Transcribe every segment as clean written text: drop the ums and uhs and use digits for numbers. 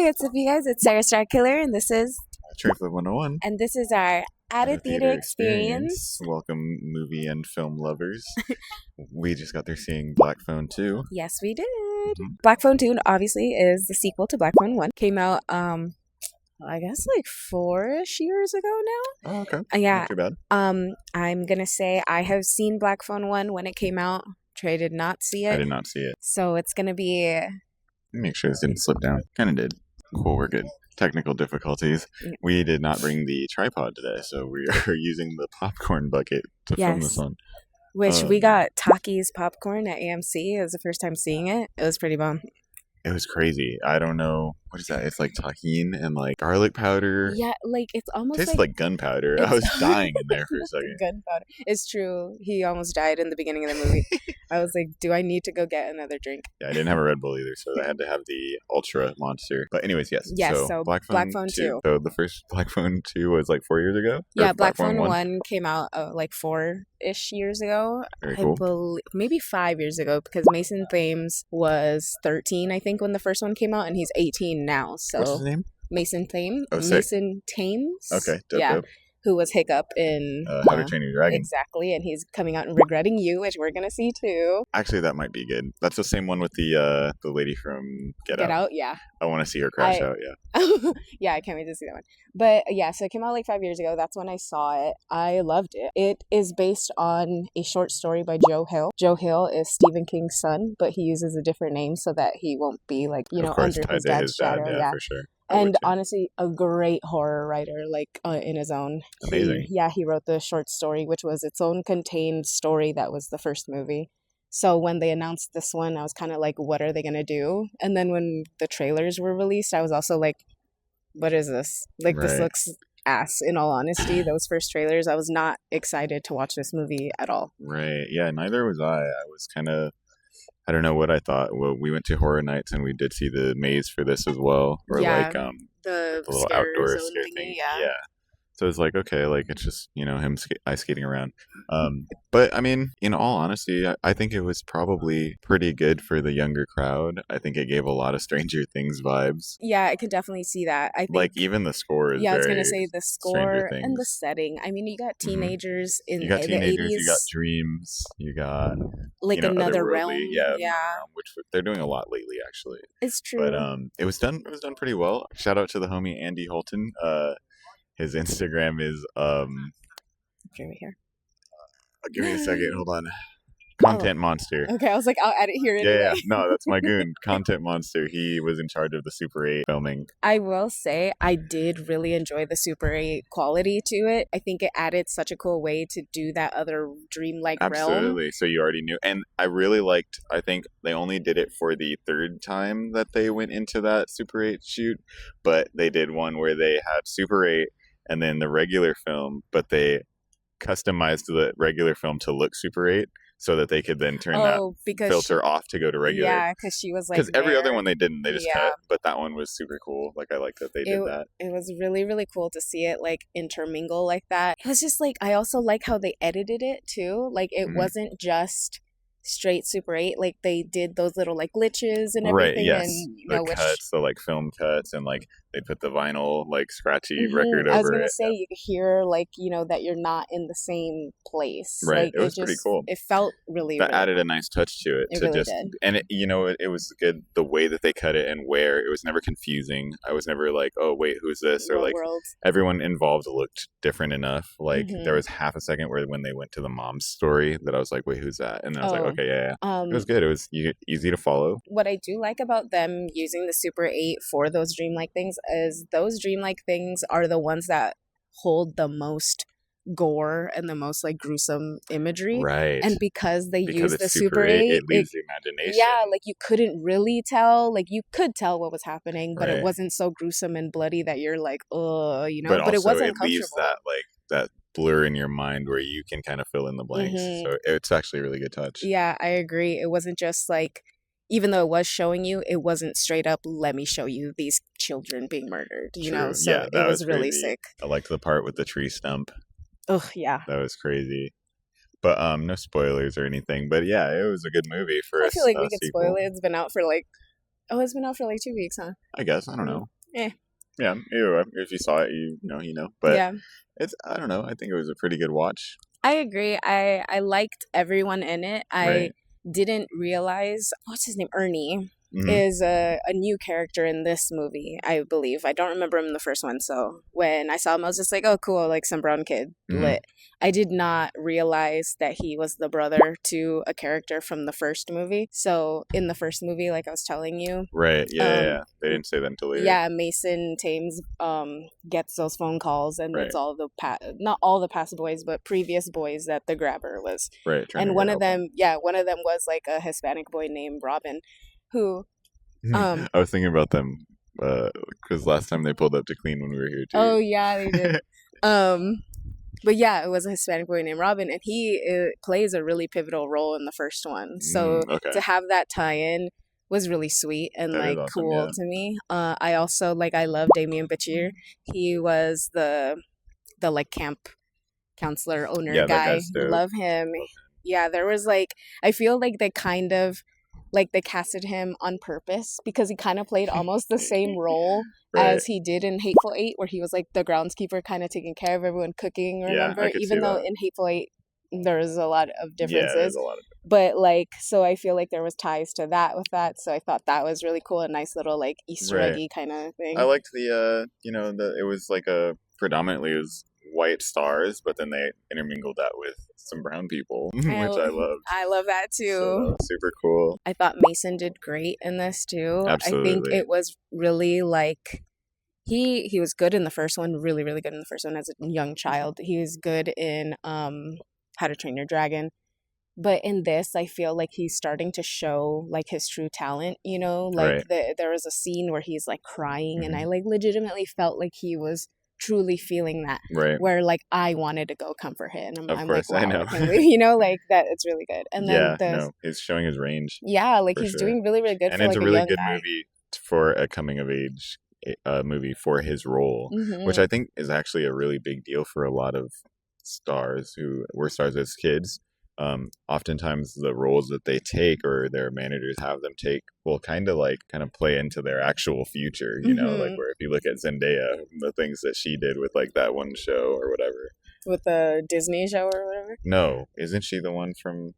Hey, what's up, you guys? It's Sarah Starkiller, and this is Trifling 101. and this is our At a Theater experience. Welcome, movie and film lovers. We just got there seeing Black Phone 2. Yes, we did. Black Phone 2 obviously is the sequel to Black Phone 1. Came out, I guess like 4-ish years ago now. Oh, okay. Yeah. Not too bad. I'm gonna say I have seen Black Phone 1 when it came out. Trey did not see it. I did not see it. So it's gonna be... Let me make sure this didn't slip down. Kind of did. Cool, we're good. Technical difficulties. We did not bring the tripod today, so we are using the popcorn bucket to film this on. Which we got Taki's popcorn at AMC. It was the first time seeing it. It was pretty bomb. It was crazy. I don't know. What is that? It's like tahini and like garlic powder. Yeah, like it's almost tastes like gunpowder. I was dying in there for a second. Gunpowder. It's true. He almost died in the beginning of the movie. I was like, do I need to go get another drink? Yeah, I didn't have a Red Bull either, so I had to have the Ultra Monster. But anyways, yes. Yes, so Black Phone 2. So the first Black Phone 2 was like 4 years ago? Yeah, Black Phone 1 came out like 4-ish years ago. Very cool. I believe maybe 5 years ago, because Mason Thames was 13, I think, when the first one came out, and he's 18 now. So what's his name? Mason Thames. Oh, Mason Thames. Okay, dope. Who was Hiccup in How to Train Your Dragon. Exactly, and he's coming out in Regretting You, which we're gonna see too. Actually, that might be good. That's the same one with the lady from Get Out. Yeah. I want to see her crash out, yeah. Yeah, I can't wait to see that one. But yeah, so it came out like 5 years ago. That's when I saw it. I loved it. It is based on a short story by Joe Hill. Joe Hill is Stephen King's son, but he uses a different name so that he won't be like, under his dad's shadow. Yeah, for sure. And honestly, a great horror writer, like in his own. Amazing. He wrote the short story, which was its own contained story that was the first movie. So when they announced this one, I was kind of like, what are they going to do? And then when the trailers were released, I was also like, what is this? Like, This looks ass, in all honesty. Those first trailers, I was not excited to watch this movie at all. Right. Yeah, neither was I. I was kind of... I don't know what I thought. Well, we went to Horror Nights and we did see the maze for this as well. Or the little outdoor scare thing. Yeah. So it's like, okay, like it's just, him ice skating around. But I mean, in all honesty, I think it was probably pretty good for the younger crowd. I think it gave a lot of Stranger Things vibes. Yeah, I could definitely see that. I think, like even the score is I was going to say the score and the setting. I mean, you got teenagers in the 80s. You got dreams, you got like another realm. Yeah. Which they're doing a lot lately, actually. It's true. But it was done pretty well. Shout out to the homie Andy Holton. His Instagram is right here. Give me a second. Hold on. Content Monster. Okay, I was like, I'll add it here anyway. Yeah. No, that's my goon. Content Monster. He was in charge of the Super 8 filming. I will say I did really enjoy the Super 8 quality to it. I think it added such a cool way to do that other dreamlike realm. Absolutely. So you already knew. And I really liked, I think they only did it for the third time that they went into that Super 8 shoot. But they did one where they had Super 8 and then the regular film, but they customized the regular film to look Super 8 so that they could then turn that filter off to go to regular. Yeah, because she was like, because every other one they didn't, they just cut, but that one was super cool. Like I liked that they did that. It was really, really cool to see it like intermingle like that. It was just like, I also like how they edited it too. Like it wasn't just straight Super 8, like they did those little like glitches and everything. Right, yes. And cuts, the like film cuts, and like they put the vinyl like scratchy record over it. I was gonna say you could hear like that you're not in the same place. Right, like, it was pretty cool. It felt really that added a nice touch to it. It really did. And it was good the way that they cut it and where it was never confusing. I was never like, oh wait, who's this? Or like everyone involved looked different enough. Like there was half a second where when they went to the mom's story that I was like, wait, who's that? And then I was like, okay, yeah. It was good. It was easy to follow. What I do like about them using the Super 8 for those dreamlike things is those dreamlike things are the ones that hold the most gore and the most like gruesome imagery. Right. And because they use the Super 8, it leaves the imagination. Yeah, like you couldn't really tell. Like you could tell what was happening, but it wasn't so gruesome and bloody that you're like, oh, But also, it wasn't comfortable. It leaves that blur in your mind where you can kind of fill in the blanks. So it's actually a really good touch. Yeah, I agree. It wasn't just like, even though it was showing you, it wasn't straight up, let me show you these children being murdered, know? So yeah, it was really sick. I liked the part with the tree stump. Oh, yeah. That was crazy. But no spoilers or anything. But yeah, it was a good movie for us. I feel like we could spoil it. It's been out for like 2 weeks, huh? I guess. I don't know. Eh, Yeah, either way, if you saw it, you know. But yeah. I don't know. I think it was a pretty good watch. I agree. I liked everyone in it. I Right. didn't realize what's his name, Ernie, Hmm. is a new character in this movie, I believe. I don't remember him in the first one, so when I saw him I was just like, "Oh, cool, like some brown kid." Hmm. Lit. I did not realize that he was the brother to a character from the first movie. So, in the first movie, like I was telling you, Right. Yeah, yeah, um yeah. They didn't say that until later. yeah, Mason Thames gets those phone calls, and Right. it's all the not all the past boys, but previous boys that the grabber was. Right. Trying And to one of help them. them, yeah, one of them was like a Hispanic boy named Robin, who um I was thinking about them because last time they pulled up to clean when we were here too. oh yeah, they did. Um but yeah, it was a Hispanic boy named Robin, and he plays a really pivotal role in the first one. So Okay. to have that tie-in was really sweet and That is like awesome. cool Yeah. to me. I also like I love Damien Bachir. He was the like camp counselor owner Yeah, that guy. guy's dope. Love him. Yeah, there was like I feel like they kind of like they casted him on purpose because he kind of played almost the same role Right. as he did in Hateful Eight, where he was like the groundskeeper, kind of taking care of everyone, cooking. Yeah, I Remember, could see even though that. in Hateful Eight there was a lot of Yeah, there's differences, a lot of. but like so I feel like there was ties to that with that. So I thought that was really cool, a nice little like Easter Right. eggy kind of I thing. liked the it was like a predominantly it was white stars, but then they intermingled that with some brown people, which I loved. I love that So too. that was super cool. I thought Mason did great in this too. I think Absolutely. it was really like he was good in the first one, really really good in the first one as a young child. He was good in How to Train Your Dragon. But in this, I feel like he's starting to show like his true talent, you know? Like Right. there was a scene where he's like crying and I Hmm. like legitimately felt like he was truly feeling that Right. where like I wanted to go comfort him. And Of I'm like, course, I wow, I know. can't believe, you know, like that it's really good. And then Yeah, no, he's showing his range yeah, like for he's sure, doing really, really good and for it's like a a really young good guy. movie for a coming of age movie for his role, which Hmm. I think is actually a really big deal for a lot of stars who were stars as kids. Oftentimes the roles that they take or their managers have them take will kind of play into their actual future, like Hmm. where if you look at Zendaya, the things that she did with like that one show or whatever. With the Disney show or whatever. No, isn't she the one from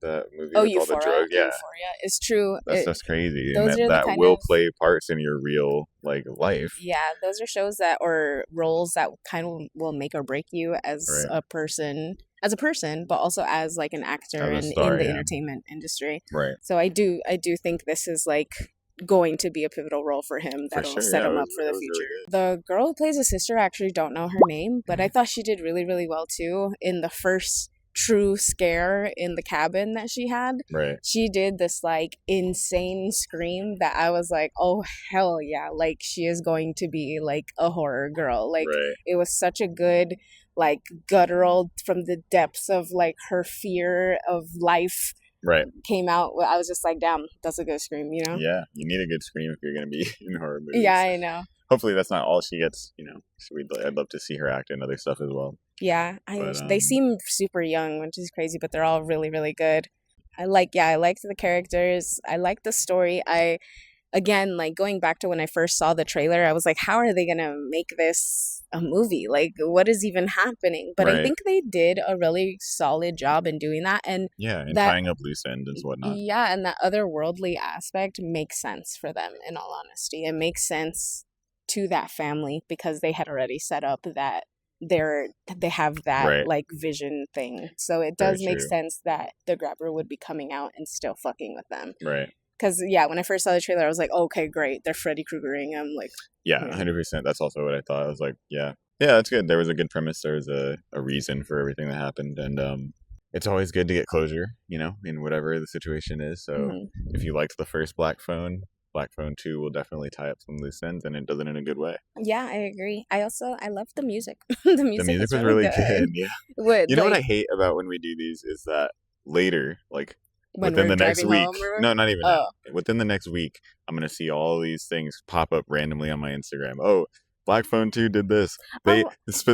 the movie Oh, with all the Euphoria. drug? Yeah, Euphoria. It's true. that's just crazy, and Those are the that kind will of play parts in your real like life. yeah, those are shows that or roles that kind of will make or break you Right. as a person, but also as like an actor As a and in star, the yeah. entertainment industry. Right. So I do think this is like going to be a pivotal role for him For that'll sure, set yeah, him up for it the was really future. good. The girl who plays his sister, I actually don't know her name, but I thought she did really, really well too in the first true scare in the cabin that she had. Right. She did this like insane scream that I was like, oh hell yeah, like she is going to be like a horror girl. Like Right. it was such a good like guttural from the depths of like her fear of life Right. came out. I was just like, damn, that's a good scream, you know? Yeah, you need a good scream if you're gonna be in horror movies. Yeah, I know. Hopefully, that's not all she gets. I'd love to see her act in other stuff as well. Yeah, But they seem super young, which is crazy, but they're all really, really good. I liked the characters. I liked the story. Again, like going back to when I first saw the trailer, I was like, how are they gonna make this a movie? Like, what is even happening? But I right. think they did a really solid job in doing that, and Yeah, and that tying up loose ends and whatnot. yeah, and that otherworldly aspect makes sense for them. In all honesty, it makes sense to that family because they had already set up that they have that Right. like vision thing. So it Very does make true. sense that the grabber would be coming out and still fucking with them. Right. Because yeah, when I first saw the trailer, I was like, okay, great, they're Freddy Kruegering him. Like, Yeah, 100%. That's also what I thought. I was like, yeah, that's good. There was a good premise. There was a reason for everything that happened, and it's always good to get closure, in whatever the situation is. So mhm. if you liked the first Black Phone 2 will definitely tie up some loose ends, and it does it in a good way. Yeah, I agree. I love the music. The The music music is was really really good. good. Yeah. What You know what I like hate about when we do these is that later, like when within we're the next driving week, home or no, not even that. oh Within the next week, I'm gonna see all these things pop up randomly on my Instagram. Oh, Black Phone 2 did this. oh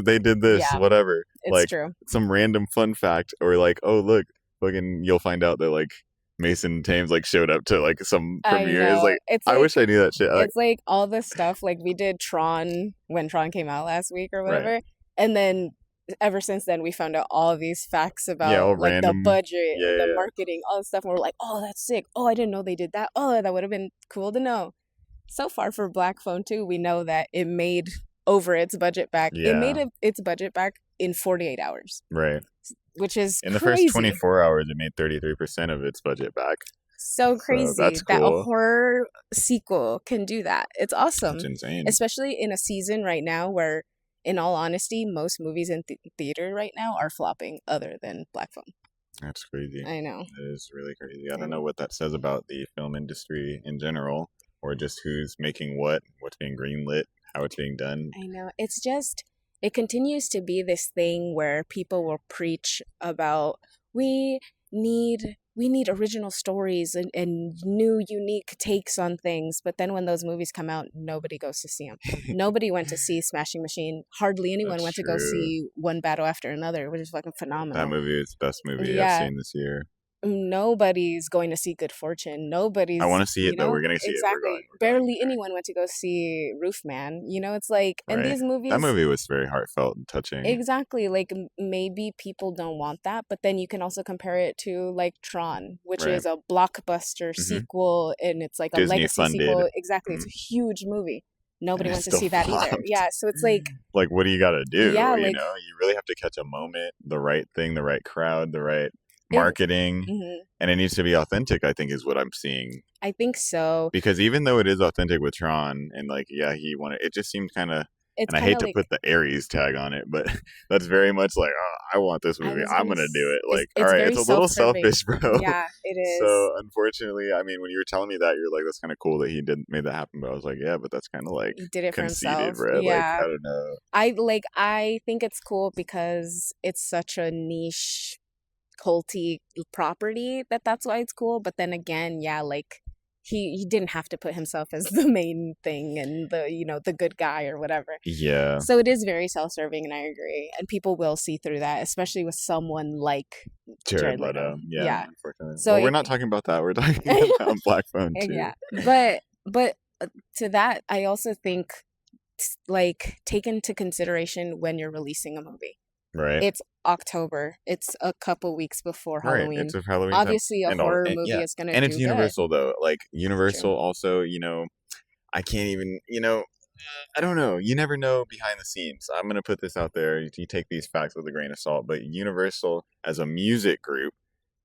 They did this. yeah, Whatever. it's Like true. some random fun fact, or like, oh look, fucking, you'll find out that like Mason Thames like showed up to like some I premiere. It's know. like I wish I knew that shit. Like, It's like all the stuff like we did Tron when Tron came out last week or right. whatever. And then ever since then we found out all these facts Yeah, all about like the random. budget Yeah, and yeah, the yeah. marketing, all the stuff, and we're like, oh, that's sick. Oh, I didn't know they did that. Oh, that would have been cool to know. So far for Black Phone 2, we know that it made over its budget back. It made Yeah, its budget back in 48 hours, right. which is In the first crazy. 24 hours, it made 33% of its budget back. So So that's crazy that a cool. horror sequel can do that. It's That's awesome, insane. especially in a season right now where, in all honesty, most movies in theater right now are flopping other than Black Phone. That's crazy. I know. It is really crazy. I I don't know know. what that says about the film industry in general, or just who's making what, what's being greenlit, how it's being done. I know. It's just, it continues to be this thing where people will preach about we we need original stories and new unique takes on things, but then when those movies come out, nobody goes to see them. Nobody went to see Smashing Machine. Hardly anyone That's went to go true. see One Battle After Another, which is fucking That phenomenal. movie is the best movie I've Yeah, seen this year. nobody's going to see Good Fortune. I want Nobody's, to see it though. We're gonna see it. We're going. exactly. We're going Barely there. anyone went to go see Roof Man. It's like, and Right. these That movies, movie was very heartfelt and touching. exactly, like maybe people don't want that, but then you can also compare it to like Tron, which Right. is a blockbuster Hmm. sequel and it's like a Disney legacy funded. sequel. Exactly, it's Mhm. a huge movie. And Nobody it went to still see that either. flopped. Yeah, so it's like, Like, what do you got to do? yeah, You like know, you really have to catch a moment, the right thing, the right crowd, the right it. marketing, Mhm. and it needs to be authentic. I think is what I'm seeing. I think so. Because even though it is authentic with Tron, and like, yeah, he wanted it, just seemed kind of. It's And I kind hate of to like, put the Aries tag on it, but that's very much like, oh, I want this I movie. was I'm gonna. gonna do it. It's Like, all it's right, very it's a little self-serving. selfish, bro. Yeah, it is. So unfortunately, I mean, when you were telling me that, you're like, that's kind of cool that he did made that happen. But I was like, yeah, but that's kind of like He did it for conceited, himself. bro. Like, I Yeah, don't know. I think it's cool because it's such a niche culty property that's why it's cool. But then again, yeah, like he didn't have to put himself as the main thing and the good guy or whatever. Yeah, So it is very self-serving, and I agree. And people will see through that, especially with someone like Jared Jared Leto. Leto. Yeah, Yeah. unfortunately. So Well, we're not talking about that. We're talking about Black Phone too, yeah, but to that, I also think like take into consideration when you're releasing a movie. right? It's October. It's a couple weeks before Right. Halloween. It's a Halloween time, Obviously, a and all, horror and movie yeah, is gonna and it's do good. Universal though. Like True. Universal also, I can't even, I don't know. You never know behind the scenes. I'm gonna put this out there. You take these facts with a grain of salt, but Universal as a music group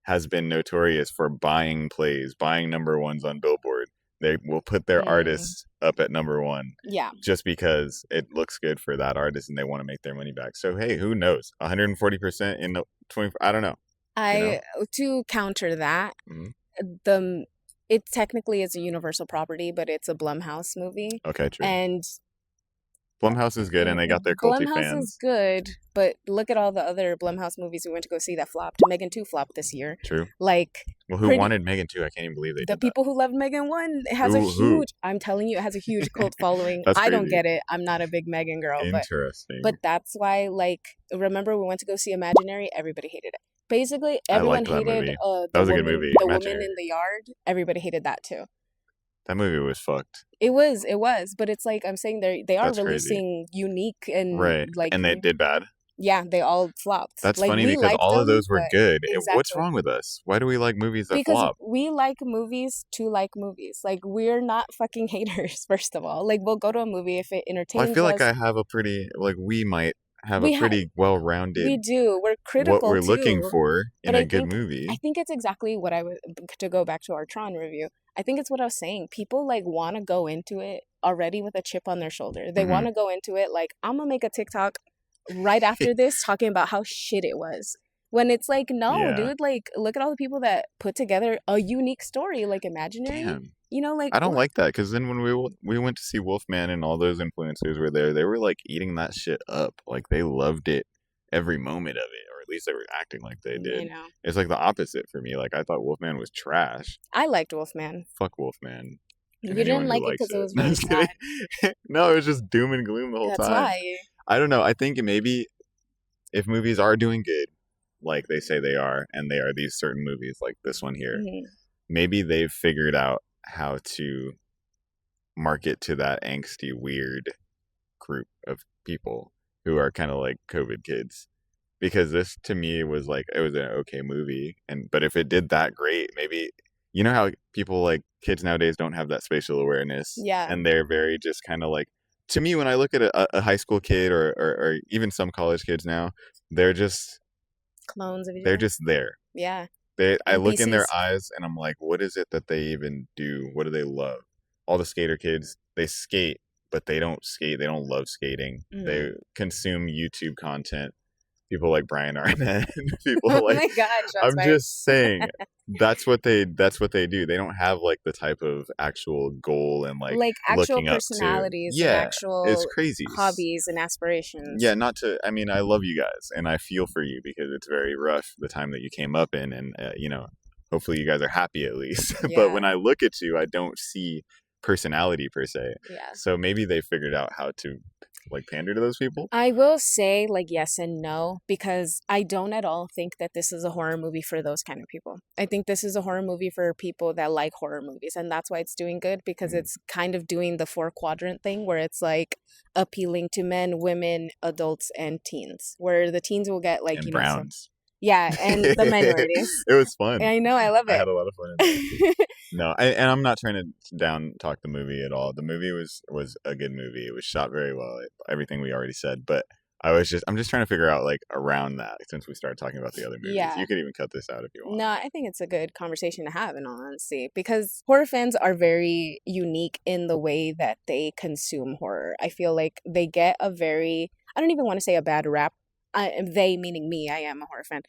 has been notorious for buying plays, buying number ones on Billboard. They will put their Mm, artists up at number one yeah. just because it looks good for that artist and they want to make their money back. So hey, who knows? 140% in the 20. I don't know. You know. I To counter that, Mhm. the it technically is a Universal property, but it's a Blumhouse movie, Okay, true. and Blumhouse is good, and they got their culty Blumhouse is fans. good, but look at all the other Blumhouse movies we went to go see that flopped. Megan 2 flopped this year. True. Like, Well, who pretty wanted Megan too? I can't even believe they the did that. people who loved Megan 1, it has a Who? huge, I'm telling you, it has a huge cult following. That's I don't crazy. get it. I'm not a big Megan girl, Interesting. but that's why, like, remember we went to go see Imaginary? Everybody hated it. Basically, I everyone liked that hated movie. the That was a good woman, movie. the woman Imaginary. in the yard. Everybody hated that too. That movie was fucked. It was, but it's like I'm saying they are That's crazy. releasing unique and Right. like And they did bad. yeah, they all flopped. That's Like funny we because liked all of them, those were but good. What's exactly. wrong with us? Why do we like movies that Because flop? we like movies to like movies. Like we're not fucking haters, first of all. Like we'll go to a movie if it Well, I entertains feel like us. I have a pretty we might have a We have pretty well-rounded we do. We're what critical we're looking too. for in But a good movie. I think it's exactly what I was to go back to our Tron review. I think it's what I was saying. People like want to go into it already with a chip on their shoulder. They Mhm. want to go into it like I'm gonna make a TikTok right after this talking about how shit it was. When it's like, no, Yeah. dude, like look at all the people that put together a unique story, like Imaginary. Damn. Like I don't like that because then when we went to see Wolfman and all those influencers were there, they were like eating that shit up. Like they loved it every moment of it, or at least they were acting like they did. It's like the opposite for me. Like I thought Wolfman was trash. I liked Wolfman. Fuck Wolfman. You And didn't anyone like who it likes because it it. was No, I'm really just sad. kidding. No, it was just doom and gloom the whole That's time. why. I don't know. I think maybe if movies are doing good, like they say they are, and they are these certain movies like this one here, Mhm. maybe they've figured out how to market to that angsty, weird group of people who are kind of like COVID kids. Because this to me was like it was an okay movie, and but if it did that great, maybe you know how people like kids nowadays don't have that spatial awareness, Yeah, and they're very just kind of like to me when I look at a high school kid or even some college kids now, they're just clones of each they're other. just there. Yeah, I look in their NPCs. eyes and I'm like, what is it that they even do? What do they love? All the skater kids, they skate, but they don't skate. They don't love skating. Mm. They consume YouTube content. People like Brian Arnett, Oh people like my God, shots I'm fired. just saying that's what they do. They don't have like the type of actual goal and like Like actual looking up to. personalities and Yeah, it's actual crazy. hobbies and Yeah, aspirations. not to. I mean, I love you guys, and I feel for you because it's very rough the time that you came up in, and hopefully you guys are happy at least. But Yeah, when I look at you, I don't see personality per se. yeah. So maybe they figured out how to like pander to those people. I will say like yes and no because I don't at all think that this is a horror movie for those kind of people. I think this is a horror movie for people that like horror movies and that's why it's doing good because Mm. it's kind of doing the four quadrant thing where it's like appealing to men, women, adults and teens. Where the teens will get like, And some Browns. yeah, and the minorities. It was fun. I know, I love I it. had a lot of fun in that too. No, and I'm not trying to down talk the movie at all. The movie was a good movie. It was shot very well. Everything we already said, but I'm just trying to figure out like around that since we started talking about the other movies. Yeah. You could even cut this out if you want. No, I think it's a good conversation to have, in all honesty, because horror fans are very unique in the way that they consume horror. I feel like they get a very, I don't even want to say a bad rap. They meaning me, I am a horror fan.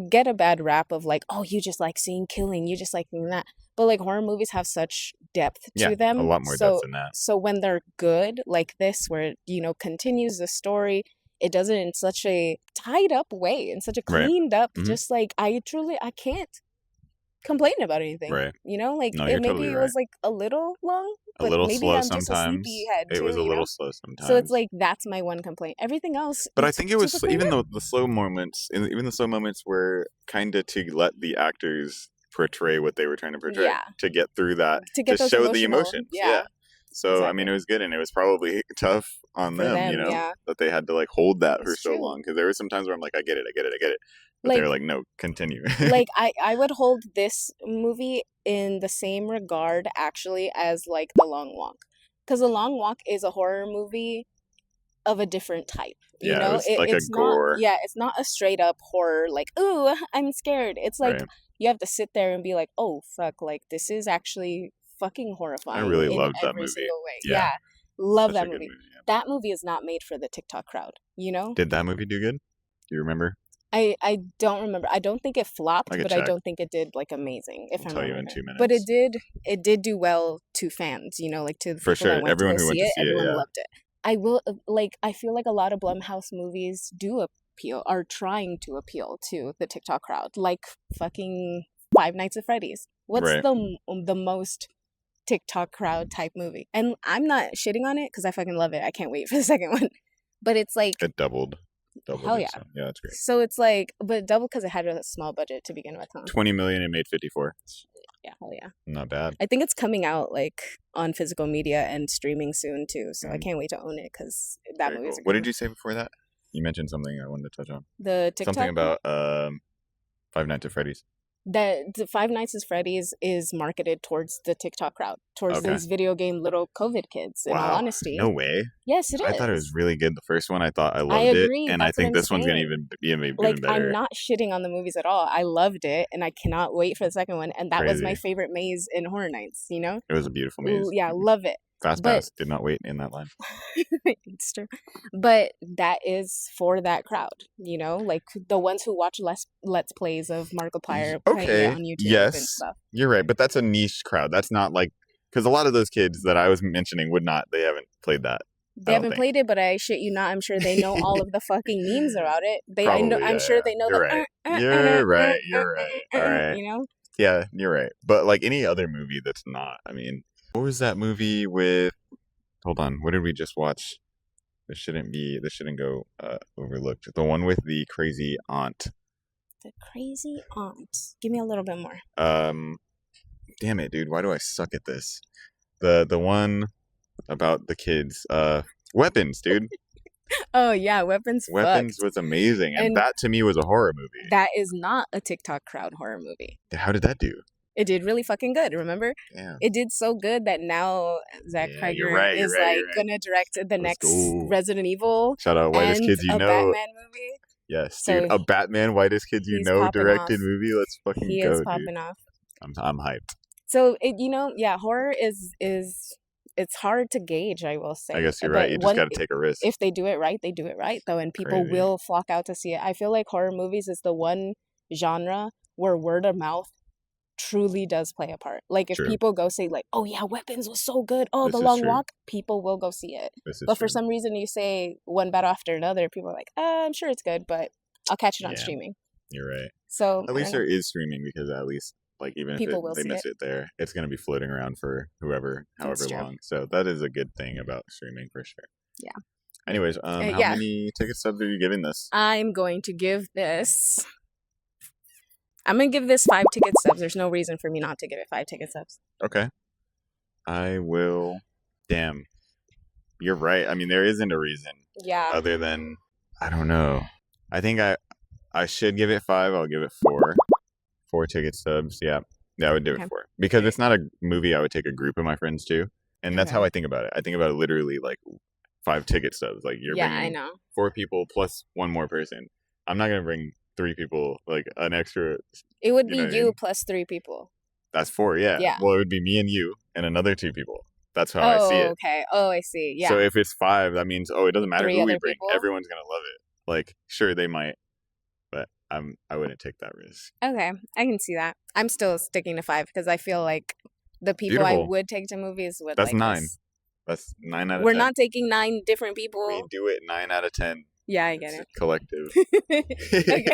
Get a bad rap of like, oh, you just like seeing killing, you just like seeing that. But like horror movies have such depth Yeah, to a them. lot more depth than that. So when they're good like this, where it, continues the story, it does it in such a tied up way, in such a Right. cleaned up, Hmm. just like I can't complain about anything. Right. Like No, it you're maybe totally it right. was like a little long, A but little maybe slow I'm just a sometimes. sleepyhead It too, was a little slow so it's sometimes. like that's my one complaint. Everything else, But I it's think it super was cleaned even up. though the slow moments, even the slow moments were kind of to let the actors portray what they were trying to portray Yeah, to get through that, to to get those show the emotional, emotions. yeah, Yeah. So I mean, exactly, it was good, and it was probably tough on for them, them, yeah, that they had to like hold that for it's so true. long because there were some times where I'm like, I get it, I get it, I get it, but they were Like like, no, continue. I would hold this movie in the same regard actually as like The Long Walk, because The Long Walk is a horror movie of a different type. Yeah, it was like a It's not, gore, yeah, it's not a straight up horror like, ooh, I'm scared. It's like right? you have to sit there and be like, oh fuck, like this is actually fucking I horrifying really in loved that every movie. single way. Yeah, Yeah. Love such that a good movie. movie. Yeah. That movie is not made for the TikTok crowd, you know? Did that movie do good? Do you remember? I don't remember. I don't think it I flopped, could but I check. don't think it did like amazing, if I'll I'm tell you in remembering. But two minutes. it did do well to fans, like to the For people that sure, went to everyone go who went see to it, see it, everyone yeah. loved it. I will like I feel like a lot of Blumhouse movies do appeal, are trying to appeal to the TikTok crowd, like fucking Five Nights at Freddy's. What's Right. the most TikTok crowd type movie? And I'm not shitting on it because I fucking love it. I can't wait for the second one. But it's like, It doubled hell it. yeah. So yeah, that's great. So it's like, but double because it had a small budget to begin with, huh? 20 million and made 54. Yeah, hell yeah. Not bad. I think it's coming out like on physical media and streaming soon too. So I Mm, can't wait to own it because that very movie's cool. a What good did one. you say before that? You mentioned something I wanted to touch on. The Something TikTok about Five Nights at Freddy's. that the Five Nights at Freddy's is marketed towards the TikTok crowd, towards Okay. these video game little COVID kids. In all Wow. honesty, No way. yes, it I is. thought it was really good. The first one, I thought I I loved it, agree. and I That's what think I'm this one's gonna saying. even be even Like I'm better. not shitting on the movies at all. I loved it, and I cannot wait for the second one. And that was my Crazy. favorite maze in Horror Nights. It was a beautiful maze. Yeah, love it. Fast But Pass did not wait in that line. it's true. But that is for that crowd, like the ones who watch let's plays of Markiplier playing it Okay. on YouTube and Yes, stuff. you're right, but that's a niche crowd. That's not like because a lot of those kids that I was mentioning would not. They haven't played that. They I don't haven't think. played it, but I shit you not, I'm sure they know all of the fucking memes about it. Probably, I'm yeah, sure yeah. they know You're the right. You're right. You're right. All right. you know? Yeah, you're right. But like any other movie that's not, I mean, what was that movie with? Hold on, what did we just watch? This shouldn't go overlooked. The one with the crazy aunt. The crazy aunt. Give me a little bit more. damn it, dude. Why do I suck at this? The one about the kids. Weapons, dude. Oh yeah, Weapons Weapons fucked. was amazing, and And that to me was a horror movie. that is not a TikTok crowd horror movie. How did that do? It did really fucking good, remember? Damn. It did so good that now Zach Yeah, Cregger you're right, is you're right, like you're right. gonna direct the Let's next go. Resident Evil Shout out Whitest and Kids You a Know. Batman movie. Yes, So dude. A Batman Whitest Kids You he's Know popping directed off. movie. Let's fucking He go, is dude. popping off. I'm hyped. So horror is it's hard to gauge, I will say. I guess you're But right. You just got to take a risk. if they do it right, they do it right though, and people Crazy. will flock out to see it. I feel like horror movies is the one genre where word of mouth truly does play a part. Like if True. people go say like, "Oh yeah, Weapons was so good. Oh, This The is Long true. Walk," people will go see it. This is But for true. some reason, you say one battle after another, people are like, "I'm sure it's good, but I'll catch it on Yeah. streaming." You're right. So At least there is streaming because at least like even if People will they see miss it there, it's going to be floating around for however That's true. long. So that is a good thing about streaming for sure. Yeah. Anyways, how yeah. many ticket stubs are you giving this? I'm going to give this. I'm gonna give this 5 ticket stubs. There's no reason for me not to give it 5 ticket stubs. Okay. I will. Damn. You're right. I mean, there isn't a reason Yeah. other than I don't know. I think I should give it 5. I'll give it 4. 4 ticket stubs. Yeah. I would do it 4 because it's not a movie I would take a group of my friends to, and that's how I think about it. I think about it literally like 5 ticket stubs. Like you're I bringing know. 4 people plus one more person. I'm not gonna bring 3 people, like an extra. It would be know what I you mean? plus 3 people. That's 4. Yeah. Yeah. Well, it would be me and you and another 2 people. That's how I see it. Okay. Oh, I see. Yeah. So if it's 5, that means it doesn't matter 3 who we other bring. people? Everyone's gonna love it. Like sure they might, but I wouldn't take that risk. Okay, I can see that. I'm still sticking to 5 because I feel like the people I Beautiful. would take to movies would That's like 9. this. That's 9 out of We're 10. not taking 9 different We people. do it 9 out of 10. Yeah, I get It's it. collective. Okay.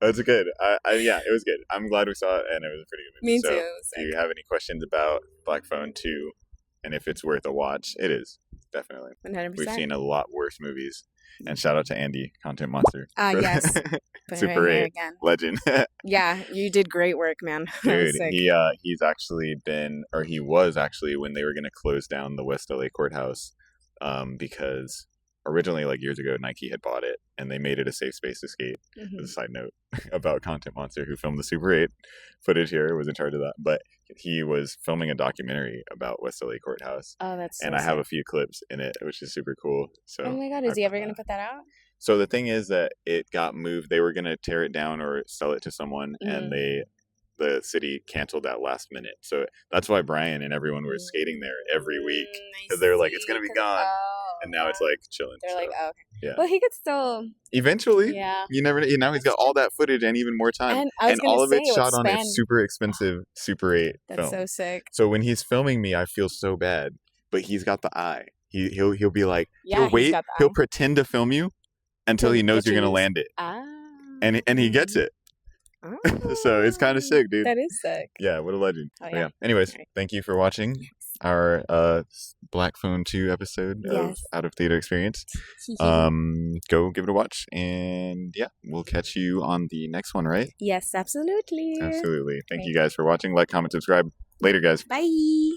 That's good. Yeah, it was good. I'm glad we saw it, and it was a pretty good movie. Me too. So It was if you sick. have any questions about Black Phone 2, and if it's worth a watch, it is definitely. 100%. We've seen a lot worse movies. And shout out to Andy, Content Monster. Yes. Put it Super right here 8 again. legend. Yeah, you did great work, man. That was Dude, sick. he's actually been, or he was actually when they were going to close down the West LA courthouse, because originally, like years ago, Nike had bought it and they made it a safe space to skate. Mhm. As a side note about Content Monster, who filmed the Super 8 footage here, was in charge of that. But he was filming a documentary about West LA courthouse, Oh, that's so and I have a sick. few clips in it, which is super cool. So Oh my god, I is he put ever going to that. put that out? So the thing is that it got moved. They were going to tear it down or sell it to someone, and the city canceled that last minute. So that's why Brian and everyone were skating there every week, because they were like, it's going to be gone. And now it's like chilling. They're so, like, oh, okay. yeah. Well, he could still. Eventually, Yeah. you never know. Now he's got all that footage and even more time. And I was all of gonna it's say, shot on a expand- super expensive Super 8 That's film. so sick. So when he's filming me, I feel so bad. But he's got the eye. He'll be like, Yeah, he'll wait, he's got the he'll eye. pretend to film you until he knows you're gonna land it. Ah. And he gets it. So it's kind of sick, dude. That is sick. Yeah, what a legend. Oh, But yeah. Anyways, Right. thank you for watching our Black Phone 2 episode of Yes. Out of Theater Experience. Go give it a watch, and yeah, we'll catch you on the next one, right? Yes, absolutely. Absolutely. Thank Right. you guys for watching. Like, comment, subscribe. Later, guys. Bye.